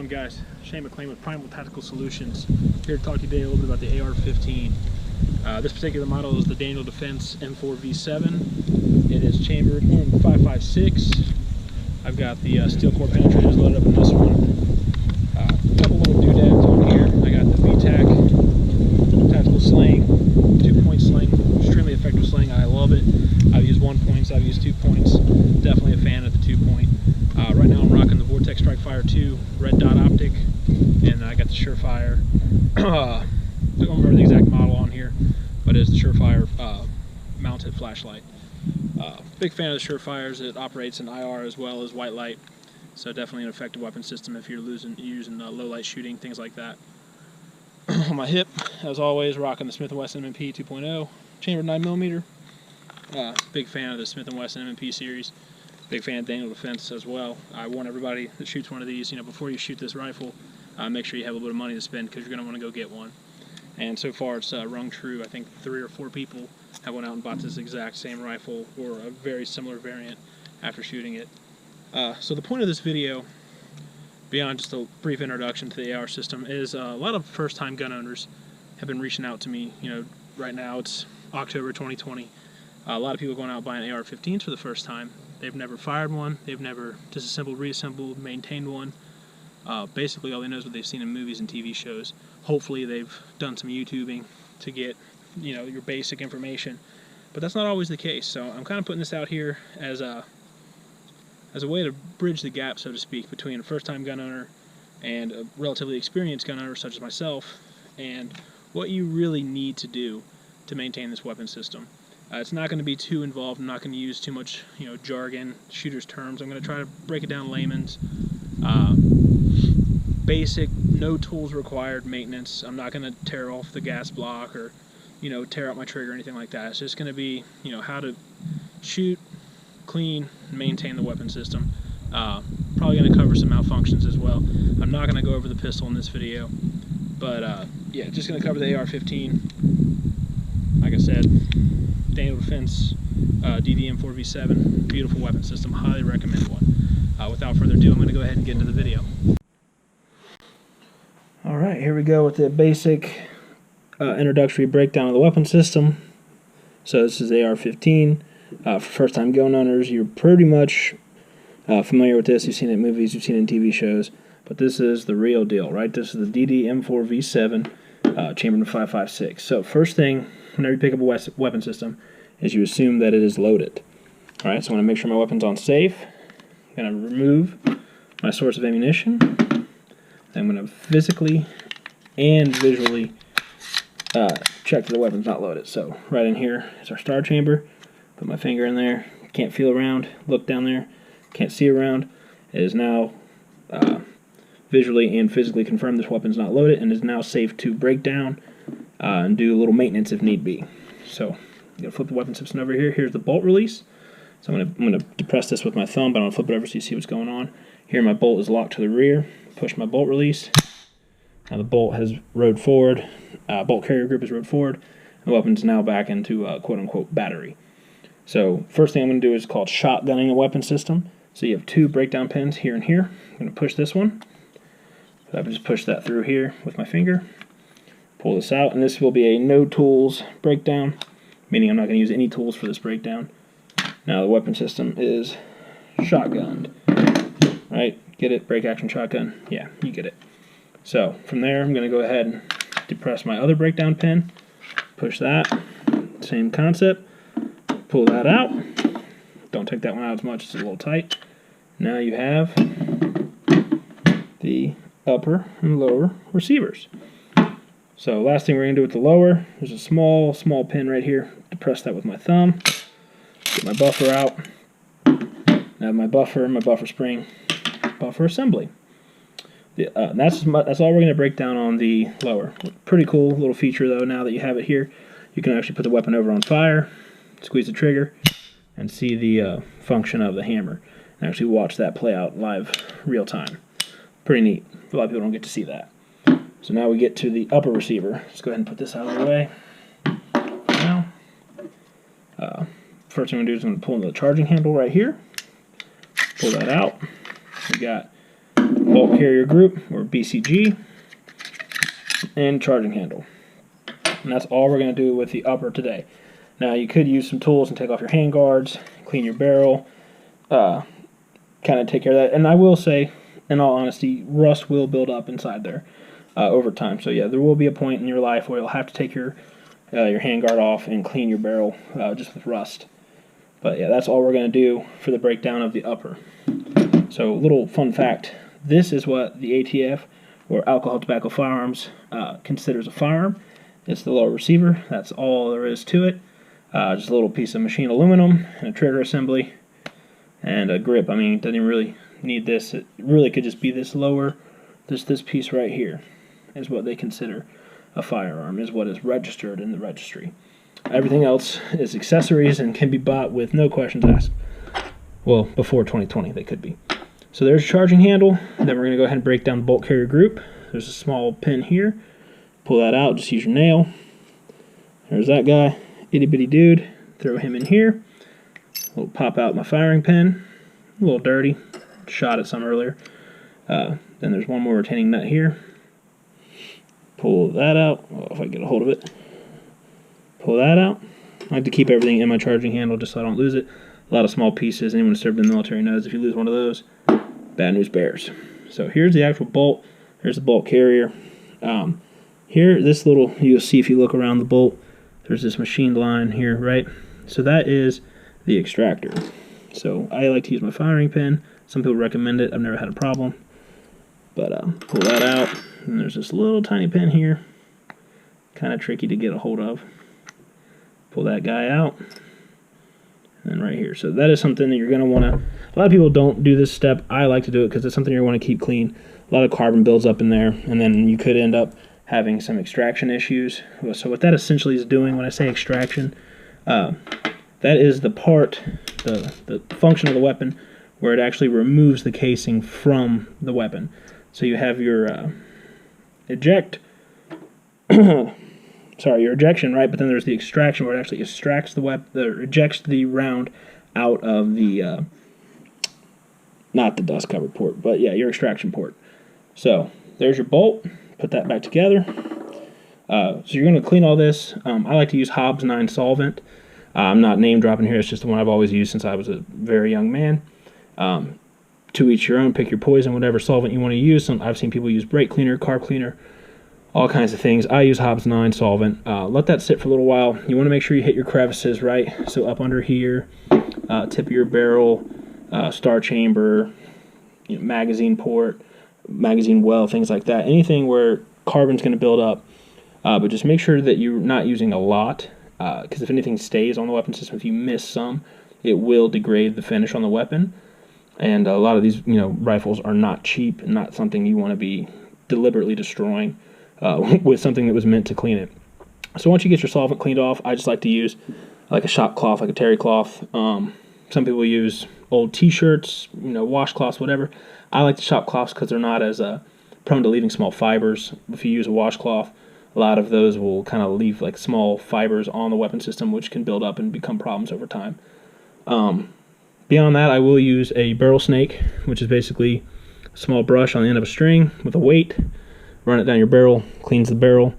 on, guys? Shane McClain with Primal Tactical Solutions, here to talk to you today a little bit about the AR15. This particular model is the Daniel Defense M4V7. It is chambered in 5.56. I've got the steel core penetrators loaded up in this one. A couple little doodads on here. I got the VTAC tactical sling, 2-point sling, extremely effective sling. I love it. I've used 1 point, I've used 2 points. Definitely a fan of the 2-point. Right now I'm rocking the Vortex Strike Fire 2 red dot optic, and I got the Surefire. I don't remember the exact model on here, but it's the Surefire mounted flashlight. Big fan of the Surefires. It operates in IR as well as white light, so definitely an effective weapon system if you're using low light shooting, things like that. On my hip, as always, rocking the Smith & Wesson M&P 2.0, chambered 9mm. Big fan of the Smith & Wesson M&P series. Big fan of Daniel Defense as well. I warn everybody that shoots one of these, before you shoot this rifle, make sure you have a little bit of money to spend, because you're going to want to go get one. And so far it's rung true. I think 3 or 4 people have went out and bought this exact same rifle or a very similar variant after shooting it. So the point of this video, beyond just a brief introduction to the AR system, is a lot of first-time gun owners have been reaching out to me. Right now it's October 2020. A lot of people going out buying AR-15s for the first time. They've never fired one, they've never disassembled, reassembled, maintained one. Basically all they know is what they've seen in movies and TV shows. Hopefully they've done some YouTubing to get your basic information, but that's not always the case. So I'm kind of putting this out here as a way to bridge the gap, so to speak, between a first-time gun owner and a relatively experienced gun owner such as myself, and what you really need to do to maintain this weapon system. It's not going to be too involved. I'm not going to use too much, jargon, shooter's terms. I'm going to try to break it down layman's. Basic, no tools required maintenance. I'm not going to tear off the gas block or, tear out my trigger or anything like that. It's just going to be, how to shoot, clean, and maintain the weapon system. Probably going to cover some malfunctions as well. I'm not going to go over the pistol in this video, but yeah, just going to cover the AR-15. Like I said, Daniel Defense DD-M4V7, beautiful weapon system, highly recommend one. Without further ado, I'm going to go ahead and get into the video. Alright, here we go with the basic introductory breakdown of the weapon system. So this is AR-15. For first-time gun owners, you're pretty much familiar with this. You've seen it in movies, you've seen it in TV shows, but this is the real deal, right? This is the DD-M4V7, chambered in 5.56. So first thing, whenever you pick up a weapon system, is you assume that it is loaded. Alright, so I want to make sure my weapon's on safe. I'm going to remove my source of ammunition. I'm going to physically and visually check that the weapon's not loaded. So right in here is our star chamber. Put my finger in there. Can't feel around. Look down there. Can't see around. It is now visually and physically confirmed this weapon's not loaded and is now safe to break down and do a little maintenance if need be. So I'm going to flip the weapon system over here. Here's the bolt release. So I'm going to depress this with my thumb, but I'm going to flip it over so you see what's going on. Here my bolt is locked to the rear. Push my bolt release. Now the bolt has rode forward. Bolt carrier group is rode forward. The weapon's now back into quote-unquote battery. So first thing I'm going to do is called shotgunning a weapon system. So you have 2 breakdown pins here and here. I'm going to push this one. So I just push that through here with my finger. Pull this out, and this will be a no tools breakdown, meaning I'm not going to use any tools for this breakdown. Now the weapon system is shotgunned. Right? Get it? Break action shotgun? Yeah, you get it. So from there I'm going to go ahead and depress my other breakdown pin. Push that. Same concept. Pull that out. Don't take that one out as much, it's a little tight. Now you have the upper and lower receivers. So last thing we're going to do with the lower, there's a small pin right here. Depress that with my thumb. Get my buffer out. Now my buffer spring, buffer assembly. That's all we're going to break down on the lower. Pretty cool little feature though, now that you have it here. You can actually put the weapon over on fire, squeeze the trigger, and see the function of the hammer. And actually watch that play out live, real time. Pretty neat. A lot of people don't get to see that. So now we get to the upper receiver. Let's go ahead and put this out of the way. Now, first thing I'm going to do is I'm going to pull in the charging handle right here. Pull that out. We got bolt bolt carrier group, or BCG, and charging handle. And that's all we're going to do with the upper today. Now you could use some tools and take off your hand guards, clean your barrel, kind of take care of that. And I will say, in all honesty, rust will build up inside there over time. So yeah, there will be a point in your life where you'll have to take your handguard off and clean your barrel just with rust. But yeah, that's all we're going to do for the breakdown of the upper. So little fun fact, this is what the ATF, or Alcohol Tobacco Firearms, considers a firearm. It's the lower receiver. That's all there is to it. Just a little piece of machined aluminum and a trigger assembly and a grip. I mean, it doesn't really need this. It really could just be this lower, this piece right here is what they consider a firearm, is what is registered in the registry. Everything else is accessories and can be bought with no questions asked. Well, before 2020 they could be. So there's a charging handle. Then we're going to go ahead and break down the bolt carrier group. There's a small pin here. Pull that out, just use your nail. There's that guy. Itty bitty dude, throw him in here. We'll pop out my firing pin, a little dirty, shot at some earlier. Then there's one more retaining nut here. Pull that out, if I can get a hold of it. Pull that out. I like to keep everything in my charging handle just so I don't lose it. A lot of small pieces. Anyone who served in the military knows if you lose one of those, bad news bears. So here's the actual bolt. Here's the bolt carrier. Here, this little, you'll see if you look around the bolt, there's this machined line here, right? So that is the extractor. So I like to use my firing pin. Some people recommend it. I've never had a problem. But pull that out. And there's this little tiny pin here. Kind of tricky to get a hold of. Pull that guy out. And then right here. So that is something that you're going to want to... A lot of people don't do this step. I like to do it because it's something you want to keep clean. A lot of carbon builds up in there. And then you could end up having some extraction issues. So what that essentially is doing, when I say extraction, that is the part, the function of the weapon, where it actually removes the casing from the weapon. So you have your ejection, right? But then there's the extraction, where it actually extracts the weapon, ejects the round out of the, not the dust covered port, but yeah, your extraction port. So there's your bolt. Put that back together. So you're going to clean all this. I like to use Hobbs 9 solvent. I'm not name dropping here. It's just the one I've always used since I was a very young man. To each your own. Pick your poison, whatever solvent you want to use. I've seen people use brake cleaner, carb cleaner, all kinds of things. I use Hobbs 9 solvent. Let that sit for a little while. You want to make sure you hit your crevices, right? So up under here, tip of your barrel, star chamber, magazine port, magazine well, things like that. Anything where carbon's going to build up, but just make sure that you're not using a lot, because if anything stays on the weapon system, if you miss some, it will degrade the finish on the weapon. And a lot of these, rifles are not cheap, and not something you want to be deliberately destroying with something that was meant to clean it. So once you get your solvent cleaned off, I just like to use like a shop cloth, like a terry cloth. Some people use old t-shirts, washcloths, whatever. I like the shop cloths because they're not as prone to leaving small fibers. If you use a washcloth, a lot of those will kind of leave like small fibers on the weapon system, which can build up and become problems over time. Beyond that, I will use a barrel snake, which is basically a small brush on the end of a string with a weight. Run it down your barrel, cleans the barrel.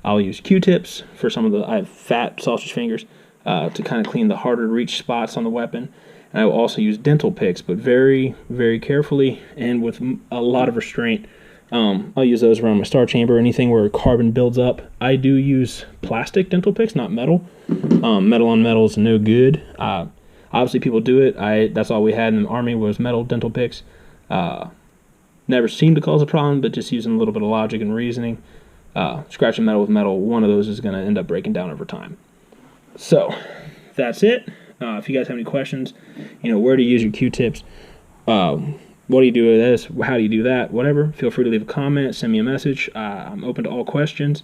I'll use Q-tips for some of I have fat sausage fingers to kind of clean the harder to reach spots on the weapon. And I will also use dental picks, but very, very carefully and with a lot of restraint. I'll use those around my star chamber, anything where carbon builds up. I do use plastic dental picks, not metal. Metal on metal is no good. Obviously, people do it. That's all we had in the Army was metal dental picks. Never seemed to cause a problem, but just using a little bit of logic and reasoning. Scratching metal with metal, one of those is going to end up breaking down over time. So, that's it. If you guys have any questions, where to use your Q-tips, what do you do with this, how do you do that, whatever, feel free to leave a comment, send me a message. I'm open to all questions.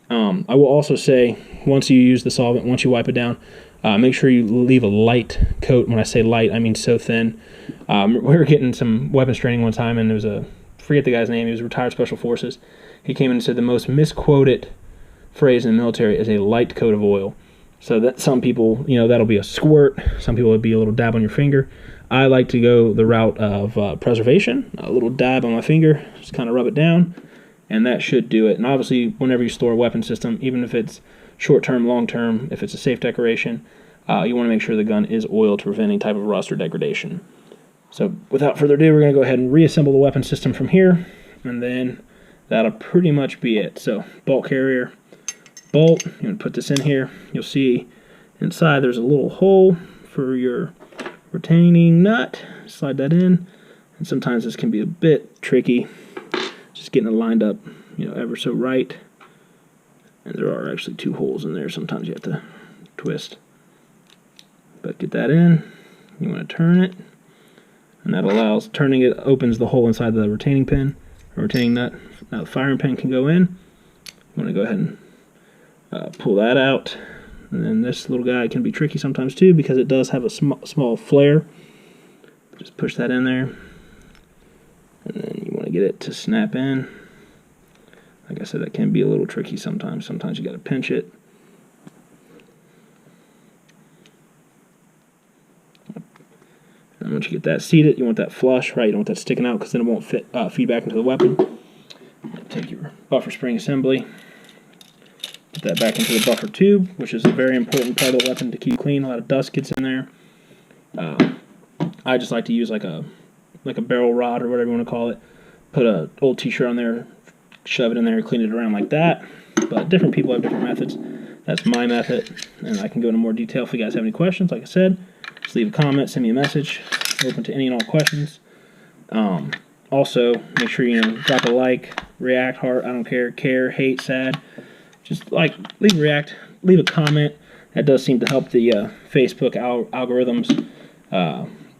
I will also say, once you use the solvent, once you wipe it down, make sure you leave a light coat. When I say light, I mean so thin. We were getting some weapons training one time, and there was forget the guy's name, he was retired Special Forces. He came in and said the most misquoted phrase in the military is a light coat of oil. So that some people, that'll be a squirt. Some people it'll be a little dab on your finger. I like to go the route of preservation. A little dab on my finger, just kind of rub it down, and that should do it. And obviously, whenever you store a weapon system, even if it's short-term, long-term, if it's a safe decoration, you want to make sure the gun is oiled to prevent any type of rust or degradation. So without further ado, we're going to go ahead and reassemble the weapon system from here, and then that'll pretty much be it. So bolt carrier, bolt, you're going to put this in here. You'll see inside there's a little hole for your retaining nut. Slide that in, and sometimes this can be a bit tricky, just getting it lined up, ever so right. And there are actually 2 holes in there. Sometimes you have to twist. But get that in. You want to turn it, and that allows, turning it opens the hole inside the retaining pin, or retaining nut. Now the firing pin can go in. You want to go ahead and pull that out. And then this little guy can be tricky sometimes too, because it does have a small flare. Just push that in there, and then you want to get it to snap in. Like I said, that can be a little tricky sometimes. Sometimes you got to pinch it. And once you get that seated, you want that flush, right? You don't want that sticking out, because then it won't feed back into the weapon. Take your buffer spring assembly, put that back into the buffer tube, which is a very important part of the weapon to keep clean. A lot of dust gets in there. I just like to use like a barrel rod or whatever you want to call it. Put an old t-shirt on there, shove it in there, clean it around like that. But different people have different methods. That's my method, and I can go into more detail if you guys have any questions. Like I said, just leave a comment, send me a message. Open to any and all questions. Also, make sure drop a like, react, heart, I don't care, hate, sad. Just leave a comment. That does seem to help the Facebook algorithms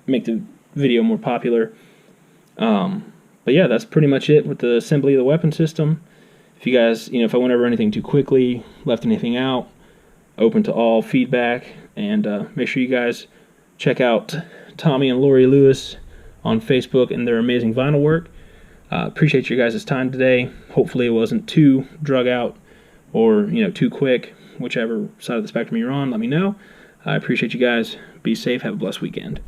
make the video more popular. But yeah, that's pretty much it with the assembly of the weapon system. If you guys, if I went over anything too quickly, left anything out, open to all feedback, and make sure you guys check out Tommy and Lori Lewis on Facebook and their amazing vinyl work. Appreciate your guys' time today. Hopefully it wasn't too drug out or too quick. Whichever side of the spectrum you're on, let me know. I appreciate you guys. Be safe. Have a blessed weekend.